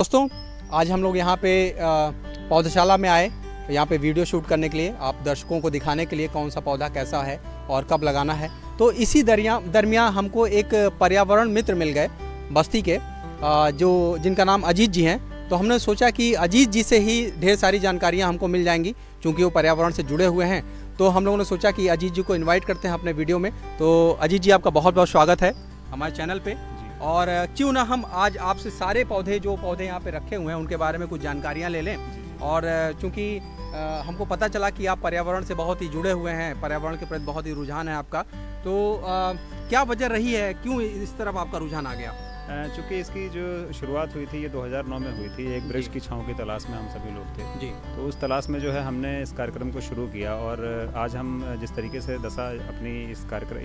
दोस्तों, आज हम लोग यहाँ पे पौधशाला में आए, यहाँ पे वीडियो शूट करने के लिए, आप दर्शकों को दिखाने के लिए कौन सा पौधा कैसा है और कब लगाना है। तो इसी दरमियान हमको एक पर्यावरण मित्र मिल गए बस्ती के, जिनका नाम अजीत जी हैं। तो हमने सोचा कि अजीत जी से ही ढेर सारी जानकारियाँ हमको मिल जाएंगी, क्योंकि वो पर्यावरण से जुड़े हुए हैं। तो हम लोगों ने सोचा कि अजीत जी को इन्वाइट करते हैं अपने वीडियो में। तो अजीत जी, आपका बहुत बहुत स्वागत है हमारे चैनल पे। और क्यों ना हम आज आपसे सारे पौधे यहाँ पे रखे हुए हैं उनके बारे में कुछ जानकारियाँ ले लें। और चूँकि हमको पता चला कि आप पर्यावरण से बहुत ही जुड़े हुए हैं, पर्यावरण के प्रति बहुत ही रुझान है आपका, तो क्या वजह रही है, क्यों इस तरफ आपका रुझान आ गया? चूँकि इसकी जो शुरुआत हुई थी ये 2009 में हुई थी। एक वृक्ष की छाँव की तलाश में हम सभी लोग थे जी। तो उस तलाश में जो है हमने इस कार्यक्रम को शुरू किया। और आज हम जिस तरीके से दशा अपनी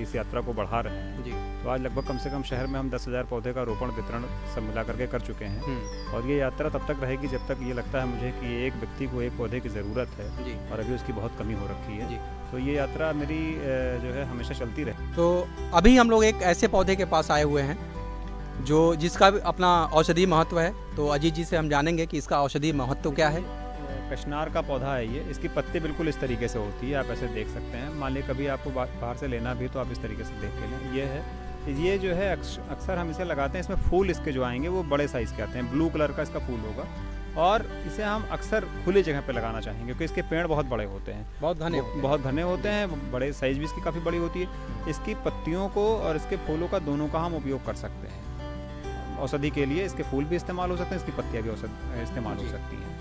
इस यात्रा को बढ़ा रहे हैं जी, तो आज लगभग कम से कम शहर में हम 10,000 पौधे का रोपण वितरण सब मिला करके कर चुके हैं। और ये यात्रा तब तक रहेगी जब तक ये लगता है मुझे कि एक व्यक्ति को एक पौधे की ज़रूरत है जी। और अभी उसकी बहुत कमी हो रखी है जी। तो ये यात्रा मेरी जो है हमेशा चलती रहे। तो अभी हम लोग एक ऐसे पौधे के पास आए हुए हैं जिसका अपना औषधीय महत्व है। तो अजीत जी से हम जानेंगे कि इसका औषधीय महत्व क्या है। कशनार का पौधा है ये। इसकी पत्ती बिल्कुल इस तरीके से होती है, आप ऐसे देख सकते हैं। मान लीजिए कभी आपको बाहर से लेना भी तो आप इस तरीके से देख के लें। ये है, ये जो है अक्सर हम इसे लगाते हैं। इसमें फूल इसके जो आएंगे वो बड़े साइज़ के आते हैं, ब्लू कलर का इसका फूल होगा। और इसे हम अक्सर खुली जगह पे लगाना चाहेंगे क्योंकि इसके पेड़ बहुत बड़े होते हैं, बहुत घने होते हैं, बड़े साइज़ भी इसकी काफ़ी बड़ी होती है। इसकी पत्तियों को और इसके फूलों का दोनों का हम उपयोग कर सकते हैं औषधि के लिए। इसके फूल भी इस्तेमाल हो सकते हैं, इसकी पत्तियाँ भी इस्तेमाल हो सकती हैं।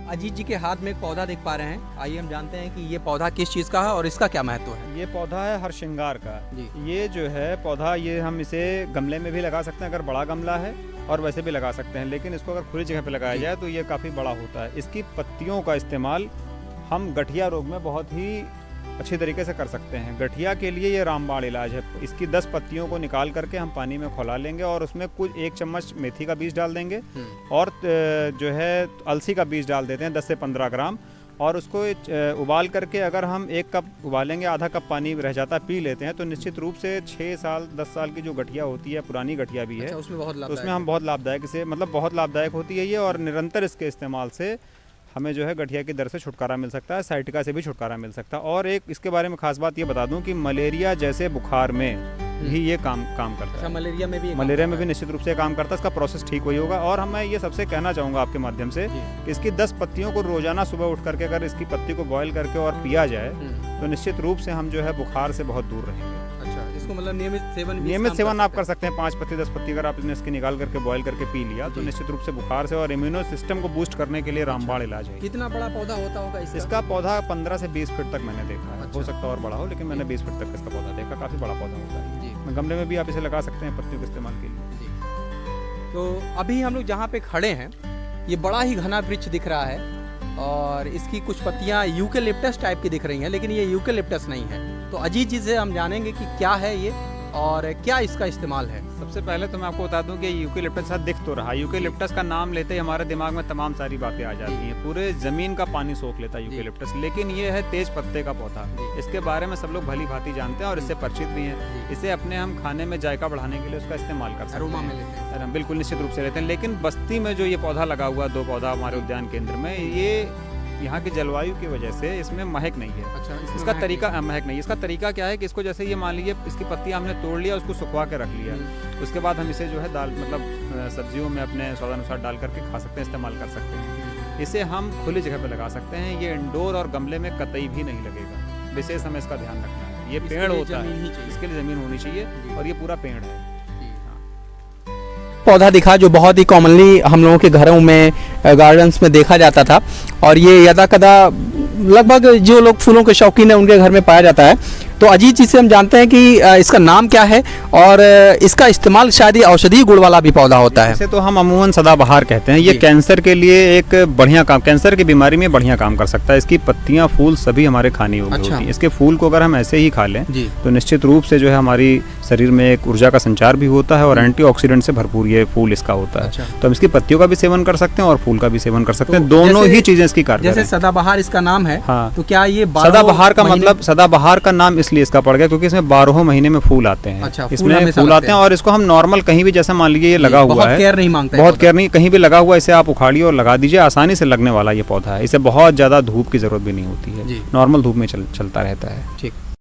अजीत जी के हाथ में एक पौधा देख पा रहे हैं, आइए हम जानते हैं कि ये पौधा किस चीज़ का है और इसका क्या महत्व है। ये पौधा है हरश्रृंगार का जी। ये जो है पौधा, ये हम इसे गमले में भी लगा सकते हैं अगर बड़ा गमला है, और वैसे भी लगा सकते हैं। लेकिन इसको अगर खुली जगह पे लगाया जाए तो ये काफ़ी बड़ा होता है। इसकी पत्तियों का इस्तेमाल हम गठिया रोग में बहुत ही अच्छी तरीके से कर सकते हैं। गठिया के लिए ये रामबाण इलाज है। इसकी 10 पत्तियों को निकाल करके हम पानी में खौला लेंगे और उसमें कुछ 1 चम्मच मेथी का बीज डाल देंगे और जो है अलसी का बीज डाल देते हैं 10 से 15 ग्राम। और उसको उबाल करके अगर हम 1 कप उबालेंगे, आधा कप पानी रह जाता पी लेते हैं तो निश्चित रूप से 6 साल 10 साल की जो गठिया होती है, पुरानी गठिया भी है, अच्छा, उसमें हम बहुत लाभदायक इसे बहुत लाभदायक होती है ये। और निरंतर इसके इस्तेमाल से हमें जो है गठिया की दर से छुटकारा मिल सकता है, साइटिका से भी छुटकारा मिल सकता है। और एक इसके बारे में खास बात ये बता दूं कि मलेरिया जैसे बुखार में भी ये काम करता है। मलेरिया में भी निश्चित रूप से काम करता है। इसका प्रोसेस ठीक वही होगा। और मैं ये सबसे कहना चाहूँगा आपके माध्यम से कि इसकी 10 पत्तियों को रोजाना सुबह उठ करके अगर इसकी पत्ती को बॉयल करके और पिया जाए तो निश्चित रूप से हम जो है बुखार से बहुत दूर रहेंगे। अच्छा, इसको मतलब नियमित सेवन आप कर सकते हैं। 5 पत्ती 10 पत्ती अगर आपने इसकी निकाल करके बॉयल करके पी लिया तो निश्चित रूप से बुखार से और इम्यूनो सिस्टम को बूस्ट करने के लिए रामबाण इलाज है। कितना बड़ा पौधा होता होगा इसका पौधा 15 से 20 फीट तक मैंने देखा है। हो सकता है और बड़ा हो, लेकिन मैंने 20 फीट तक इसका पौधा देखा। काफ़ी बड़ा पौधा होता है। गमले में भी आप इसे लगा सकते हैं पत्तियों के इस्तेमाल के लिए। तो अभी हम लोग जहाँ पे खड़े हैं ये बड़ा ही घना वृक्ष दिख रहा है और इसकी कुछ पत्तियाँ यूकेलिप्टस टाइप की दिख रही हैं, लेकिन ये यूकेलिप्टस नहीं है। तो अजीत जी से हम जानेंगे कि क्या है ये और क्या इसका इस्तेमाल है। सबसे पहले तो मैं आपको बता दूं कि यूकेलिप्टस सा दिख तो रहा। यूकेलिप्टस का नाम लेते ही हमारे दिमाग में तमाम सारी बातें आ जाती हैं। पूरे ज़मीन का पानी सोख लेता है यूकेलिप्टस, लेकिन ये है तेज पत्ते का पौधा। इसके बारे में सब लोग भली भांति जानते हैं और इससे परिचित भी हैं। इसे अपने हम खाने में जायका बढ़ाने के लिए उसका इस्तेमाल कर सकते हैं, बिल्कुल निश्चित रूप से लेते हैं। लेकिन बस्ती में जो ये पौधा लगा हुआ, 2 पौधा हमारे उद्यान केंद्र में, ये यहाँ की जलवायु की वजह से इसमें महक नहीं है। अच्छा, इसका तरीका महक नहीं। इसका तरीका क्या है कि इसको जैसे ये मान लीजिए इसकी पत्तियाँ हमने तोड़ लिया, उसको सुखवा के रख लिया, उसके बाद हम इसे जो है दाल सब्जियों में अपने स्वादानुसार डाल करके खा सकते हैं, इस्तेमाल कर सकते हैं। इसे हम खुली जगह पे लगा सकते हैं। ये इंडोर और गमले में कतई भी नहीं लगेगा। विशेष हमें इसका ध्यान रखना है। ये पेड़ होता है, इसके लिए ज़मीन होनी चाहिए और ये पूरा पेड़ है। पौधा दिखा जो बहुत ही कॉमनली हम लोगों के घरों में, गार्डन्स में देखा जाता था और ये यदा कदा लगभग जो लोग फूलों के शौकीन हैं उनके घर में पाया जाता है। तो अजीत जी से हम जानते हैं कि इसका नाम क्या है और इसका इस्तेमाल शायद ये औषधीय गुण वाला भी पौधा होता है। इसे तो हम अमूमन सदाबहार कहते हैं। ये कैंसर के लिए एक बढ़िया काम, कैंसर की बीमारी में बढ़िया काम कर सकता है। इसकी पत्तियां, फूल सभी हमारे खाने योग्य होती हैं। इसके फूल को अगर हम ऐसे ही खा लें तो निश्चित रूप से जो है हमारी शरीर में एक ऊर्जा का संचार भी होता है और एंटीऑक्सीडेंट से भरपूर ये फूल इसका होता है। अच्छा। तो हम इसकी पत्तियों का भी सेवन कर सकते हैं और फूल का भी सेवन कर सकते तो हैं, दोनों जैसे- ही चीजें इसकी कारगर जैसे हैं। सदाबहार इसका नाम है, हाँ। तो क्या ये 12 सदाबहार का महीने- मतलब सदाबहार का नाम इसलिए इसका पड़ गया क्योंकि इसमें 12 महीने में फूल आते हैं। अच्छा, फूल इसमें हमेशा फूल लगते आते हैं हैं। और इसको हम नॉर्मल कहीं भी, जैसे मान लीजिए ये लगा हुआ बहुत है, केयर नहीं मांगता है बहुत पौधा। केयर नहीं, कहीं भी लगा हुआ इसे आप उखाड़िए और लगा दीजिए, आसानी से लगने वाला ये पौधा है। इसे बहुत ज्यादा धूप की जरूरत भी नहीं होती जी। है, नॉर्मल धूप में चलता रहता है। ठीक।